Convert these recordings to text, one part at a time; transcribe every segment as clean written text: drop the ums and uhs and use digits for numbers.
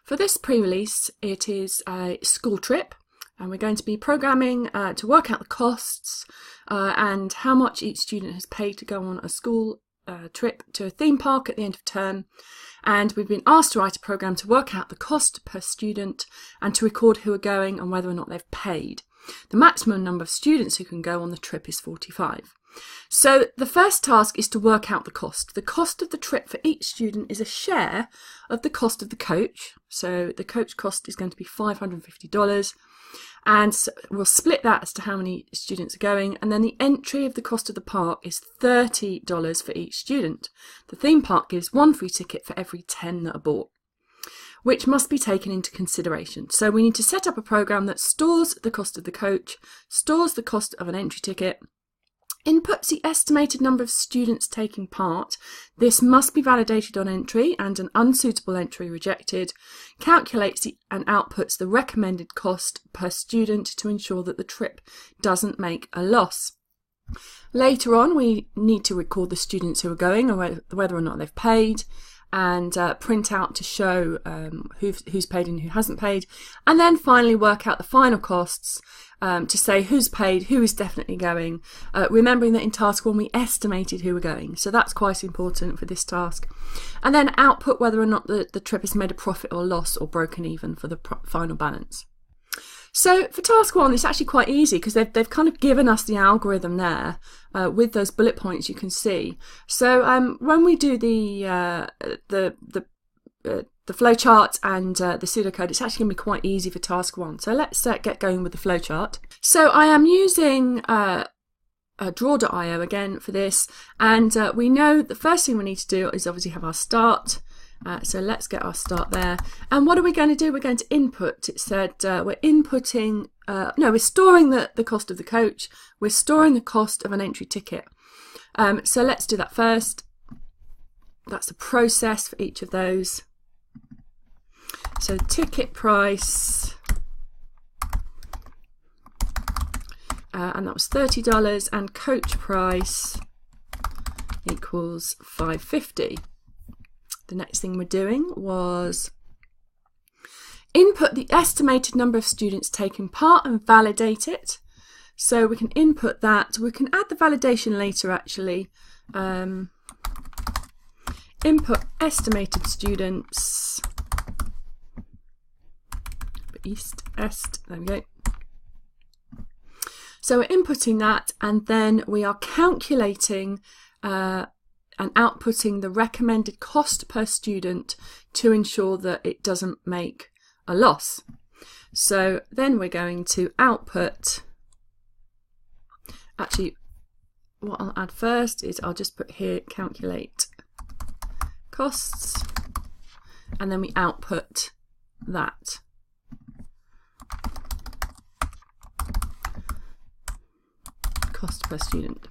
For this pre-release, it is a school trip, and we're going to be programming to work out the costs and how much each student has paid to go on a school trip to a theme park at the end of term. And we've been asked to write a program to work out the cost per student and to record who are going and whether or not they've paid. The maximum number of students who can go on the trip is 45. So the first task is to work out the cost. The cost of the trip for each student is a share of the cost of the coach. So the coach cost is going to be $550, and so we'll split that as to how many students are going, and then the entry of the cost of the park is $30 for each student. The theme park gives one free ticket for every 10 that are bought, which must be taken into consideration. So we need to set up a program that stores the cost of the coach, stores the cost of an entry ticket, inputs the estimated number of students taking part. This must be validated on entry and an unsuitable entry rejected, calculates and outputs the recommended cost per student to ensure that the trip doesn't make a loss. Later on, we need to record the students who are going or whether or not they've paid, and print out to show who's paid and who hasn't paid, and then finally work out the final costs to say who's paid, who is definitely going, remembering that in task 1 we estimated who were going, so that's quite important for this task, and then output whether or not the trip has made a profit or loss or broken even for the final balance. So for task 1, it's actually quite easy because they've kind of given us the algorithm there with those bullet points you can see. So when we do the flowchart and the pseudocode, it's actually going to be quite easy for task 1. So let's get going with the flowchart. So I am using draw.io again for this, and we know the first thing we need to do is obviously have our start. So let's get our start there. And what are we going to do? We're going to input. It said we're inputting, we're storing the cost of the coach. We're storing the cost of an entry ticket. So let's do that first. That's the process for each of those. So ticket price, and that was $30, and coach price equals $550. The next thing we're doing was input the estimated number of students taking part and validate it. So we can input that. We can add the validation later actually. Input estimated students. There we go. So we're inputting that, and then we are calculating and outputting the recommended cost per student to ensure that it doesn't make a loss. So then we're going to output, actually what I'll add first is I'll just put here calculate costs, and then we output that. Cost per student.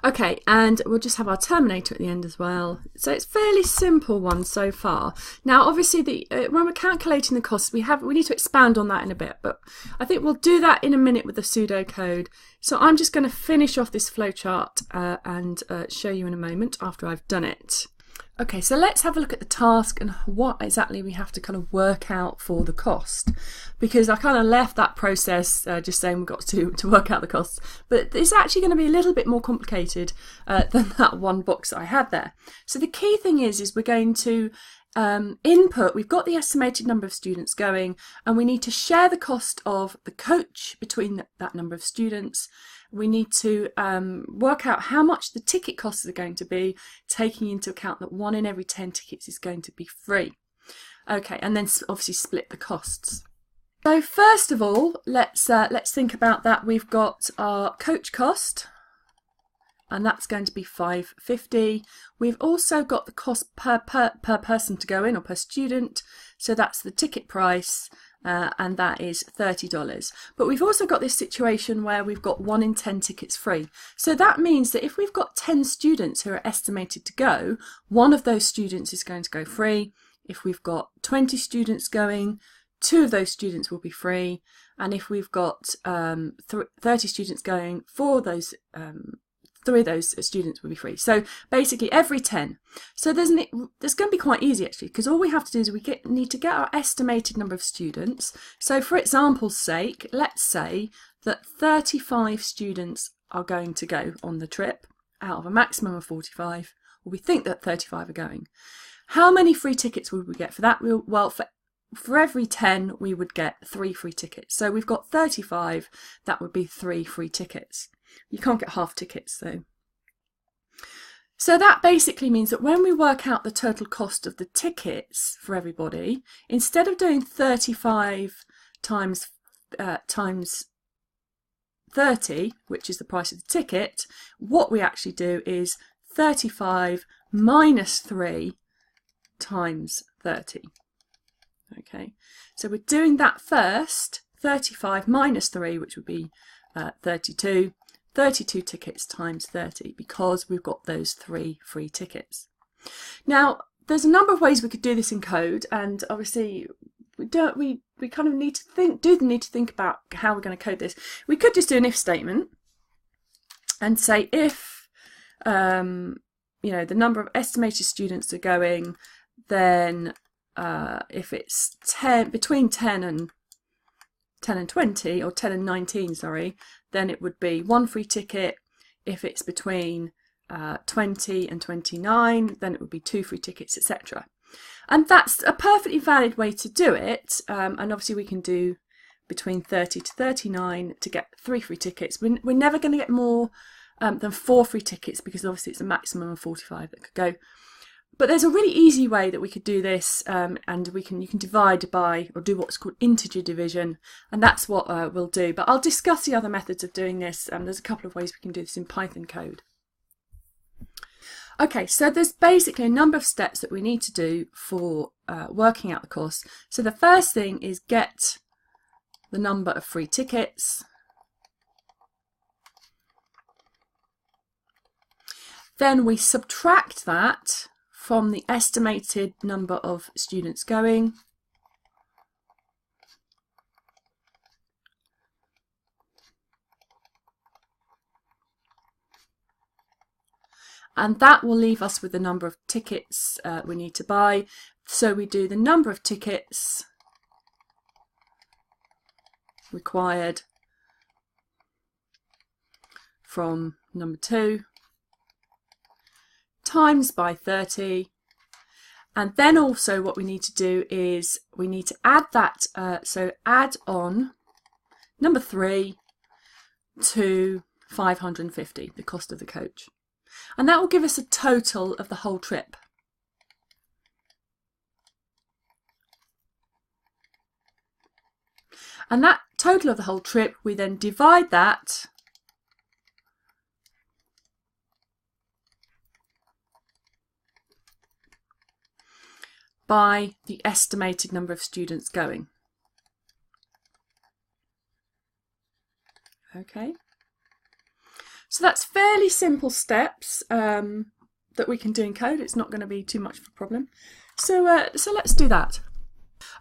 Okay, and we'll just have our terminator at the end as well. So it's a fairly simple one so far. Now, obviously, when we're calculating the costs, we need to expand on that in a bit, but I think we'll do that in a minute with the pseudocode. So I'm just going to finish off this flowchart and show you in a moment after I've done it. Okay, so let's have a look at the task and what exactly we have to kind of work out for the cost, because I kind of left that process just saying we've got to work out the costs, but it's actually going to be a little bit more complicated than that one box that I had there. So the key thing is we're going to input, we've got the estimated number of students going, and we need to share the cost of the coach between that number of students. We need to work out how much the ticket costs are going to be, taking into account that 1 in every 10 tickets is going to be free. Okay, and then obviously split the costs. So first of all, let's think about that. We've got our coach cost, and that's going to be $550. We've also got the cost per person to go in, or per student, so that's the ticket price. And that is $30. But we've also got this situation where we've got 1 in 10 tickets free. So that means that if we've got 10 students who are estimated to go, 1 of those students is going to go free. If we've got 20 students going, 2 of those students will be free. And if we've got 30 students going, 4 of those 3 of those students will be free. So basically every 10. So there's going to be quite easy actually, because all we have to do is need to get our estimated number of students. So for example's sake, let's say that 35 students are going to go on the trip out of a maximum of 45, or we think that 35 are going. How many free tickets would we get for that? Well, for every 10 we would get 3 free tickets. So we've got 35, that would be 3 free tickets. You can't get half tickets though. So that basically means that when we work out the total cost of the tickets for everybody, instead of doing 35 times 30, which is the price of the ticket, what we actually do is 35 minus 3 times 30. Okay, so we're doing that first, 35 minus 3, which would be 32. 32 tickets times 30, because we've got those 3 free tickets. Now, there's a number of ways we could do this in code, and obviously we kind of need to think about how we're going to code this. We could just do an if statement and say if the number of estimated students are going, then if it's between 10 and 20, or 10 and 19, sorry, then it would be 1 free ticket. If it's between 20 and 29, then it would be 2 free tickets, etc. And that's a perfectly valid way to do it. And obviously we can do between 30 to 39 to get 3 free tickets. We're never going to get more than 4 free tickets, because obviously it's a maximum of 45 that could go. But there's a really easy way that we could do this, and you can divide by, or do what's called integer division, and that's what we'll do. But I'll discuss the other methods of doing this. There's a couple of ways we can do this in Python code. Okay, so there's basically a number of steps that we need to do for working out the cost. So the first thing is get the number of free tickets. Then we subtract that from the estimated number of students going. And that will leave us with the number of tickets we need to buy. So we do the number of tickets required from number 2 times by 30, and then also what we need to do is we need to add that, so add on number 3 to 550, the cost of the coach, and that will give us a total of the whole trip. And that total of the whole trip, we then divide that by the estimated number of students going. Okay, so that's fairly simple steps that we can do in code. It's not going to be too much of a problem. So let's do that.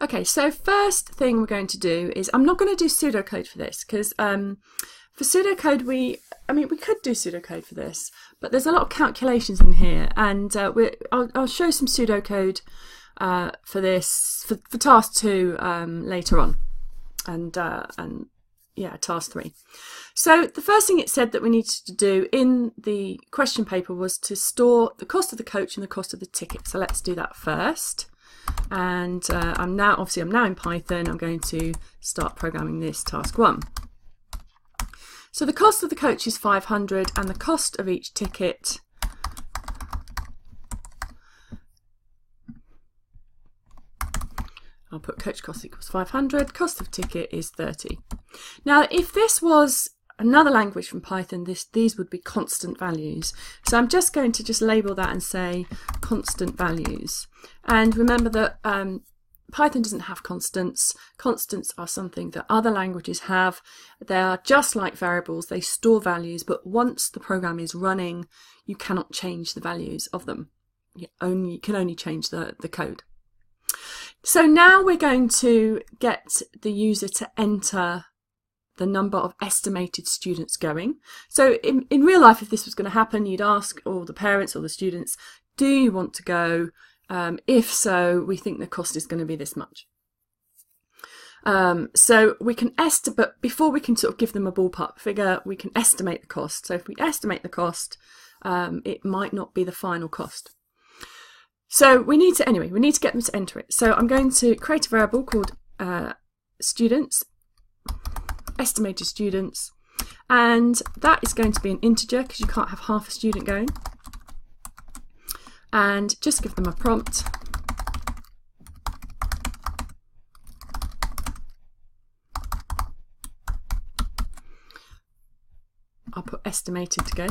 Okay, so first thing we're going to do is, I'm not going to do pseudocode for this, because for pseudocode we could do pseudocode for this, but there's a lot of calculations in here, and I'll show some pseudocode for this for task 2 later on, and yeah, task 3. So the first thing it said that we needed to do in the question paper was to store the cost of the coach and the cost of the ticket. So let's do that first. And I'm now in Python. I'm going to start programming this task 1. So the cost of the coach is 500, and the cost of each ticket I'll put coach cost equals 500, cost of ticket is 30. Now, if this was another language from Python, these would be constant values. So I'm just going to label that and say constant values. And remember that Python doesn't have constants. Constants are something that other languages have. They are just like variables. They store values, but once the program is running, you cannot change the values of them. You can only change the code. So now we're going to get the user to enter the number of estimated students going. So in real life, if this was going to happen, you'd ask all the parents or the students, do you want to go? If so, we think the cost is going to be this much. So we can estimate, but before we can sort of give them a ballpark figure, we can estimate the cost. So if we estimate the cost, it might not be the final cost. So we need to get them to enter it. So I'm going to create a variable called students, estimated students, and that is going to be an integer because you can't have half a student going. And just give them a prompt. I'll put estimated to go.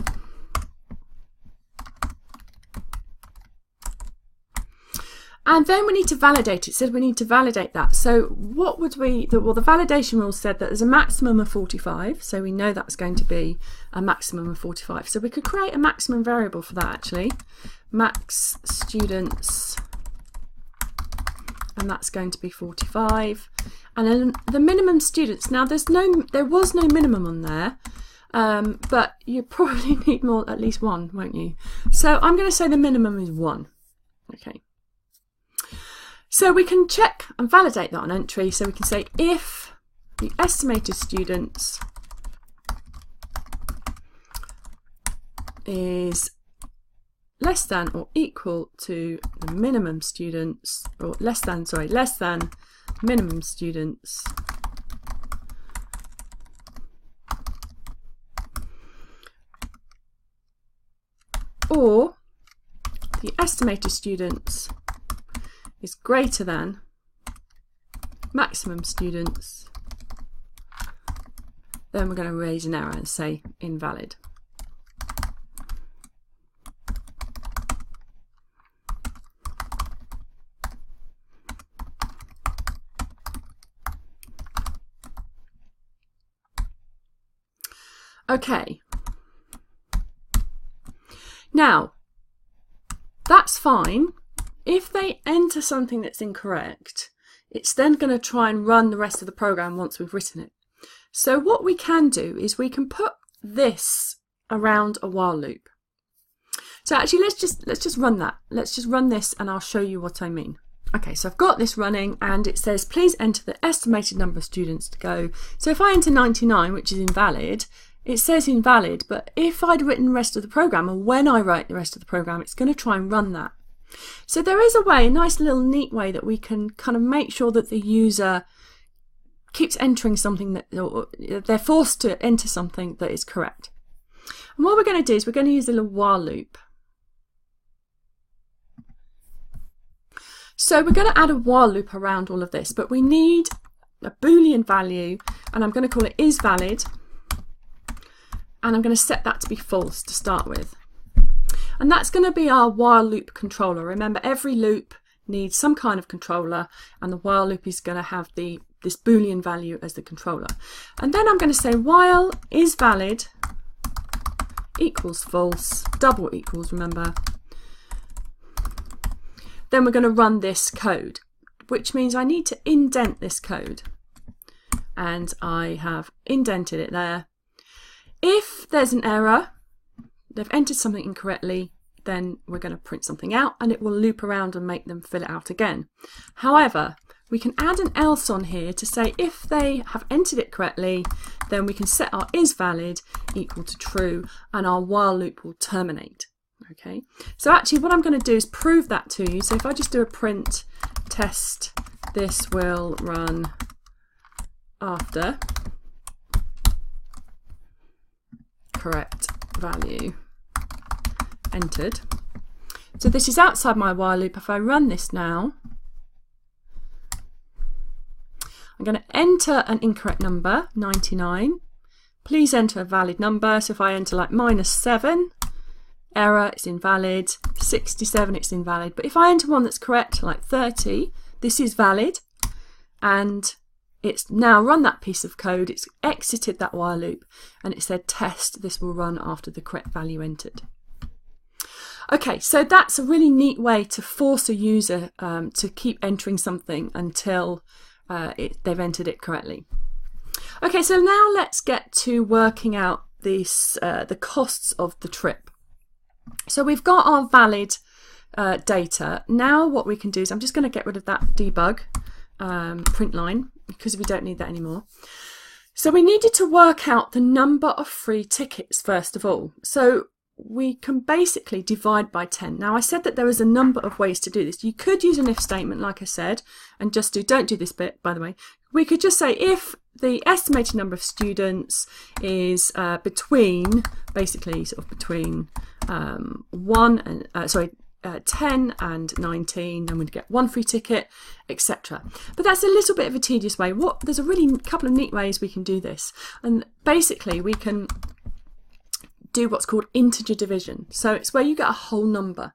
And then we need to validate it. It said we need to validate that. So what would we, well, the validation rule said that there's a maximum of 45. So we know that's going to be a maximum of 45. So we could create a maximum variable for that actually. Max students, and that's going to be 45. And then the minimum students, now there was no minimum on there, but you probably need more, at least one, won't you? So I'm going to say the minimum is 1. Okay. So we can check and validate that on entry. So we can say if the estimated students is less than or equal to the minimum students, or less than minimum students, or the estimated students is greater than maximum students, then we're going to raise an error and say invalid. Okay. Now, that's fine. If they enter something that's incorrect, it's then going to try and run the rest of the program once we've written it. So what we can do is we can put this around a while loop. So actually let's just run that. Let's just run this and I'll show you what I mean. Okay, so I've got this running and it says please enter the estimated number of students to go. So if I enter 99, which is invalid, it says invalid, but if I'd written the rest of the program, or when I write the rest of the program, it's going to try and run that. So there is a way, a nice little neat way that we can kind of make sure that the user keeps entering something that, or they're forced to enter something that is correct. And what we're going to do is we're going to use a little while loop. So we're going to add a while loop around all of this, but we need a Boolean value, and I'm going to call it isValid, and I'm going to set that to be false to start with. And that's going to be our while loop controller. Remember, every loop needs some kind of controller, and the while loop is going to have this Boolean value as the controller. And then I'm going to say while isValid equals false, double equals, remember. Then we're going to run this code, which means I need to indent this code. And I have indented it there. If there's an error, they've entered something incorrectly, then we're going to print something out and it will loop around and make them fill it out again. However, we can add an else on here to say if they have entered it correctly, then we can set our isValid equal to true and our while loop will terminate. Okay, so actually what I'm going to do is prove that to you. So if I just do a print test, this will run after correct value entered. So this is outside my while loop. If I run this now, I'm going to enter an incorrect number, 99. Please enter a valid number. So if I enter like -7, error, it's invalid. 67, it's invalid. But if I enter one that's correct, like 30, this is valid. And it's now run that piece of code, it's exited that while loop, and it said test, this will run after the correct value entered. Okay, so that's a really neat way to force a user to keep entering something until they've entered it correctly. Okay, so now let's get to working out this, the costs of the trip. So we've got our valid data. Now what we can do is, I'm just going to get rid of that debug print line because we don't need that anymore. So we needed to work out the number of free tickets first of all. So we can basically divide by 10. Now I said that there was a number of ways to do this. You could use an if statement like I said and just don't do this bit by the way. We could just say if the estimated number of students is between, basically sort of between 10 and 19, then we'd get 1 free ticket, etc. But that's a little bit of a tedious way. There's a really couple of neat ways we can do this, and basically we can do what's called integer division. So it's where you get a whole number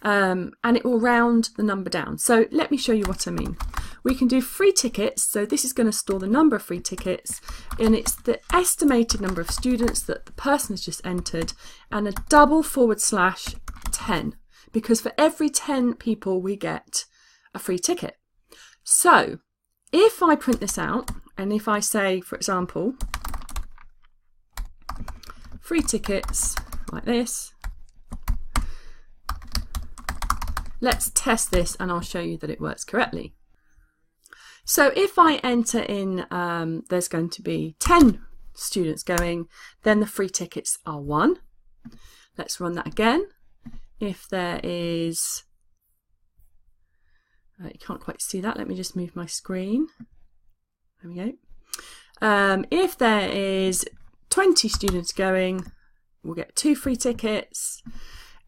and it will round the number down. So let me show you what I mean. We can do free tickets, so this is going to store the number of free tickets, and it's the estimated number of students that the person has just entered, and a double / 10, because for every 10 people we get a free ticket. So if I print this out, and if I say, for example, free tickets like this, let's test this and I'll show you that it works correctly. So if I enter in, there's going to be 10 students going, then the free tickets are 1. Let's run that again. If there is, you can't quite see that, let me just move my screen. There we go. If there is 20 students going, we'll get 2 free tickets,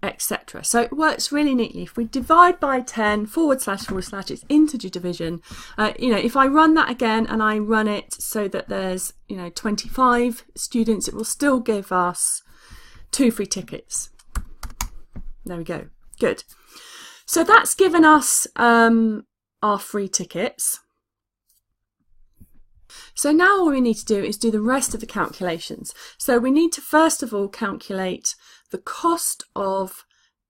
etc. So it works really neatly. If we divide by 10 / it's integer division. If I run that again and I run it so that there's 25 students, it will still give us 2 free tickets. There we go. Good. So that's given us our free tickets. So now all we need to do is do the rest of the calculations. So we need to first of all calculate the cost of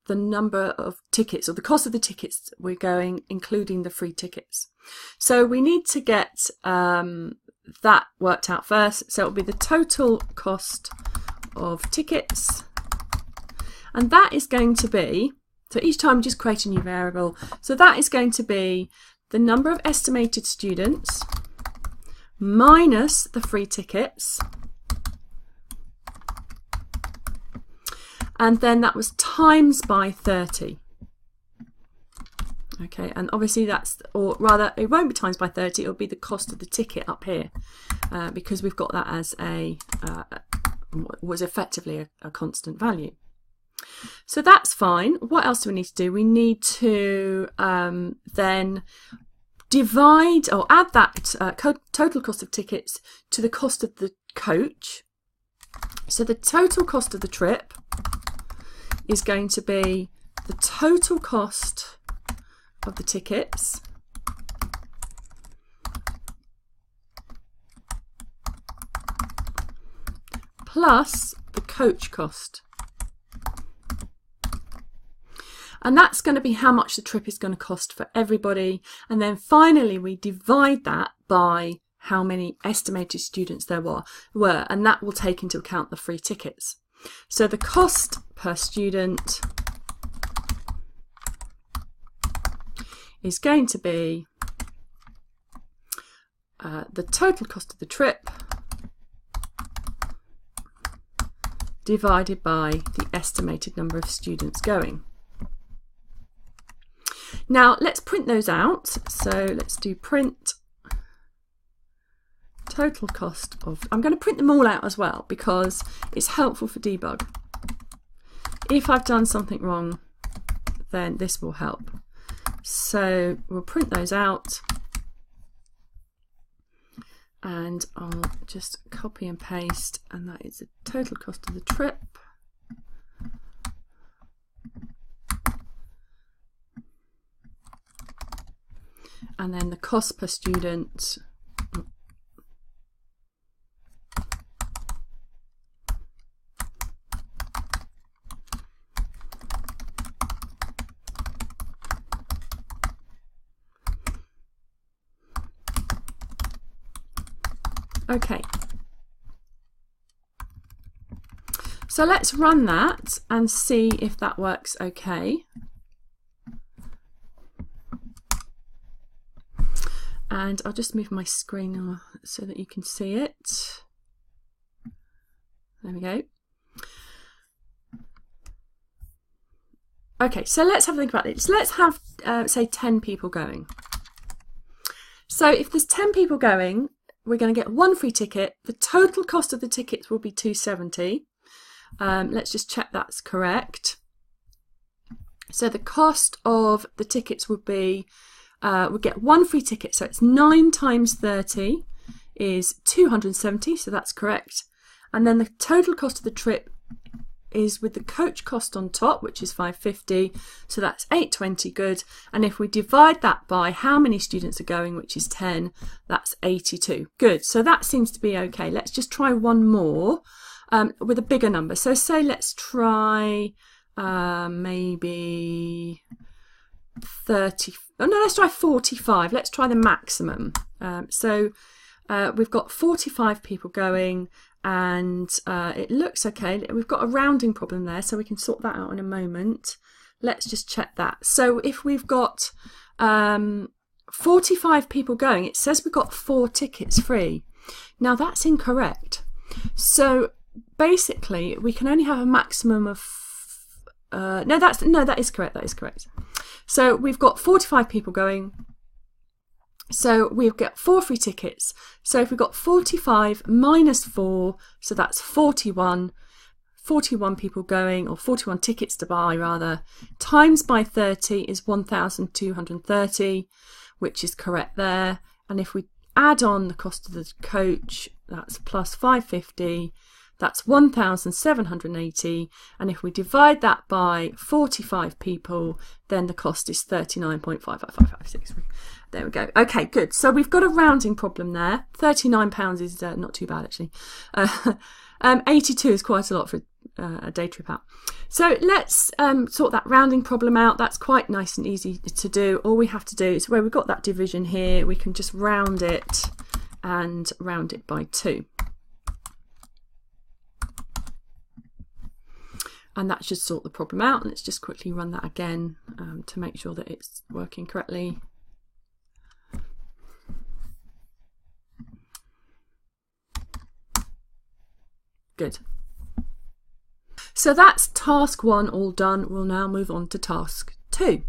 the number of tickets, or the cost of the tickets we're going, including the free tickets. So we need to get that worked out first. So it'll be the total cost of tickets. And that is going to be, so each time just create a new variable. So that is going to be the number of estimated students minus the free tickets, and then that was times by 30. Okay, and obviously that's, or rather it won't be times by 30, it'll be the cost of the ticket up here because we've got that as a was effectively a constant value. So that's fine. What else do we need to do? We need to then divide or add that total cost of tickets to the cost of the coach. So the total cost of the trip is going to be the total cost of the tickets plus the coach cost. And that's going to be how much the trip is going to cost for everybody. And then finally, we divide that by how many estimated students there were, and that will take into account the free tickets. So the cost per student is going to be the total cost of the trip divided by the estimated number of students going. Now let's print those out. So let's do print total cost of, I'm going to print them all out as well because it's helpful for debug. If I've done something wrong, then this will help. So we'll print those out and I'll just copy and paste, and that is the total cost of the trip and then the cost per student Okay. So let's run that and see if that works okay. And I'll just move my screen so that you can see it. There we go. Okay, so let's have a think about this. Let's have, say, 10 people going. So if there's 10 people going, we're going to get one free ticket. The total cost of the tickets will be £2.70. Let's just check that's correct. So the cost of the tickets would be, we get one free ticket, so it's 9 times 30 is 270, so that's correct. And then the total cost of the trip is with the coach cost on top, which is £5.50, so that's £8.20, good. And if we divide that by how many students are going, which is 10, that's 82, good. So that seems to be okay. Let's just try one more with a bigger number. So say let's try maybe 30, oh no, let's try 45. Let's try the maximum. We've got 45 people going, and it looks okay. We've got a rounding problem there, so we can sort that out in a moment. Let's just check that. So if we've got 45 people going, it says we've got 4 tickets free. Now that's incorrect. So basically we can only have a maximum of that is correct. That is correct. So we've got 45 people going. So we've got 4 free tickets. So if we've got 45 minus 4, so that's 41 people going, or 41 tickets to buy rather, times by 30 is 1,230, which is correct there. And if we add on the cost of the coach, that's plus £5.50, that's 1,780. And if we divide that by 45 people, then the cost is 39.55556. There we go. Okay, good. So we've got a rounding problem there. £39 is not too bad, actually. 82 is quite a lot for a day trip out. So let's sort that rounding problem out. That's quite nice and easy to do. All we have to do is where we've got that division here, we can just round it and round it by 2. And that should sort the problem out. Let's just quickly run that again to make sure that it's working correctly. Good. So that's task 1 all done. We'll now move on to task 2.